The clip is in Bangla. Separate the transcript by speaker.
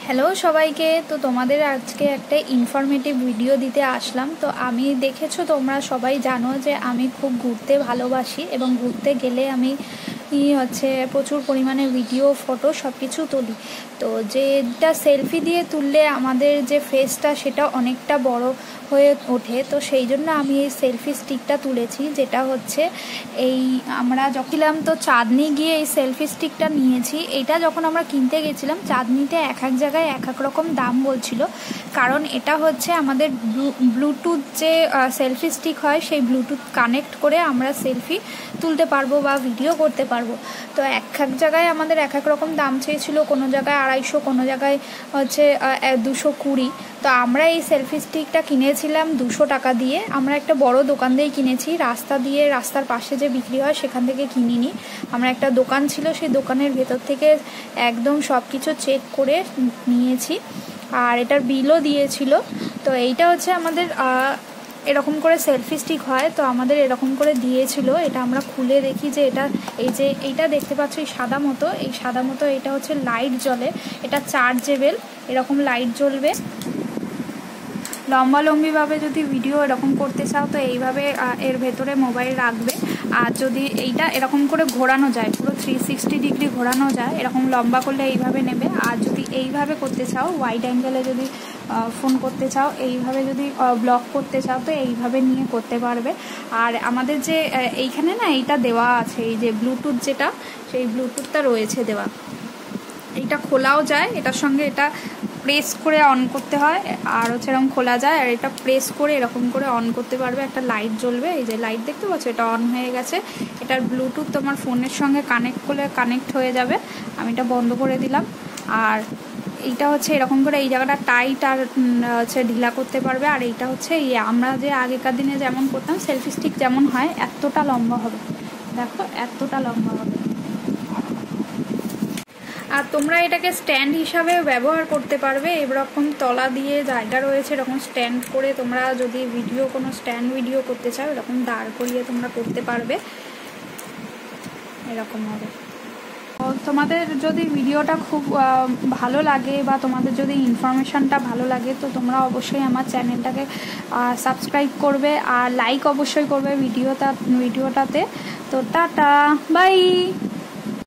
Speaker 1: হ্যালো সবাইকে, তো তোমাদের আজকে একটা ইনফরমেটিভ ভিডিও দিতে আসলাম। তো আমি দেখেছো, তোমরা সবাই জানো যে আমি খুব ঘুরতে ভালোবাসি এবং ঘুরতে গেলে আমি প্রচুর পরিমাণে ভিডিও, ফটো সব কিছু তুলি। তো যেটা সেলফি দিয়ে তুললে আমাদের যে ফেসটা সেটা অনেকটা বড় হয়ে ওঠে, তো সেই জন্য আমি এই সেলফি স্টিকটা তুলেছি, যেটা হচ্ছে এই আমরা যখন তো চাঁদনি গিয়ে এই সেলফি স্টিকটা নিয়েছি। এটা যখন আমরা কিনতে গেছিলাম চাঁদনিতে এক এক জায়গায় এক এক রকম দাম বলছিল, কারণ এটা হচ্ছে আমাদের ব্লুটুথ যে সেলফি স্টিক হয় সেই ব্লুটুথ কানেক্ট করে আমরা সেলফি তুলতে পারবো বা ভিডিও করতে পারবো। তো এক এক জায়গায় আমাদের এক এক রকম দাম চেয়েছিল, কোনো জায়গায় 250, কোনো জায়গায় হচ্ছে 220। তো আমরা এই সেলফি স্টিকটা কিনেছিলাম 200 টাকা দিয়ে। আমরা একটা বড় দোকান দিয়ে কিনেছি, রাস্তার পাশে যে বিক্রি হয় সেখান থেকে কিনিনি। আমরা একটা দোকান ছিল, সেই দোকানের ভেতর থেকে একদম সব কিছু চেক করে নিয়েছি, আর এটার বিলও দিয়েছিল। তো এইটা হচ্ছে আমাদের এরকম করে সেলফি স্টিক হয়, তো আমাদের এরকম করে দিয়েছিল। এটা আমরা খুলে দেখি যে এইটা দেখতে পাচ্ছ, এই সাদা মতো এটা হচ্ছে লাইট জ্বলে, এটা চার্জেবল, এরকম লাইট জ্বলবে। লম্বালম্বিভাবে যদি ভিডিও এরকম করতে চাও তো এইভাবে এর ভেতরে মোবাইল রাখবে। আর যদি এইটা এরকম করে ঘোরানো যায়, পুরো 360 ডিগ্রি ঘোরানো যায়, এরকম লম্বা করলে এইভাবে নেবে। আর যদি এইভাবে করতে চাও, ওয়াইড অ্যাঙ্গেলে যদি ফোন করতে চাও, এইভাবে যদি ব্লক করতে চাও তো এইভাবে নিয়ে করতে পারবে। আর আমাদের যে এইখানে না এইটা দেওয়া আছে, এই যে ব্লুটুথ যেটা, সেই ব্লুটুথটা রয়েছে দেওয়া। এইটা খোলাও যায়, এটার সঙ্গে এটা প্রেস করে অন করতে হয়, আর হচ্ছে এরকম খোলা যায়, আর এটা প্রেস করে এরকম করে অন করতে পারবে। একটা লাইট জ্বলবে, এই যে লাইট দেখতে পাচ্ছ, এটা অন হয়ে গেছে। এটার ব্লুটুথ তোমার ফোনের সঙ্গে কানেক্ট হয়ে যাবে। আমি এটা বন্ধ করে দিলাম। আর এইটা হচ্ছে এরকম করে এই জায়গাটা টাইট আর হচ্ছে ঢিলা করতে পারবে। আর এইটা হচ্ছে আমরা যে আগেকার দিনে যেমন করতাম সেলফি স্টিক যেমন হয়, এতটা লম্বা হবে, দেখো এতটা লম্বা হবে। আর তোমরা এটাকে স্ট্যান্ড হিসাবে ব্যবহার করতে পারবে। এরকম তলা দিয়ে জায়গা রয়েছে, এরকম স্ট্যান্ড করে তোমরা যদি কোনো স্ট্যান্ড ভিডিও করতে চাও, এরকম দাঁড় করিয়ে তোমরা করতে পারবে, এরকম হবে। তোমাদের যদি ভিডিওটা খুব ভালো লাগে বা তোমাদের যদি ইনফরমেশনটা ভালো লাগে, তো তোমরা অবশ্যই আমার চ্যানেলটাকে সাবস্ক্রাইব করবে আর লাইক অবশ্যই করবে ভিডিওটাতে। তো টাটা, বাই।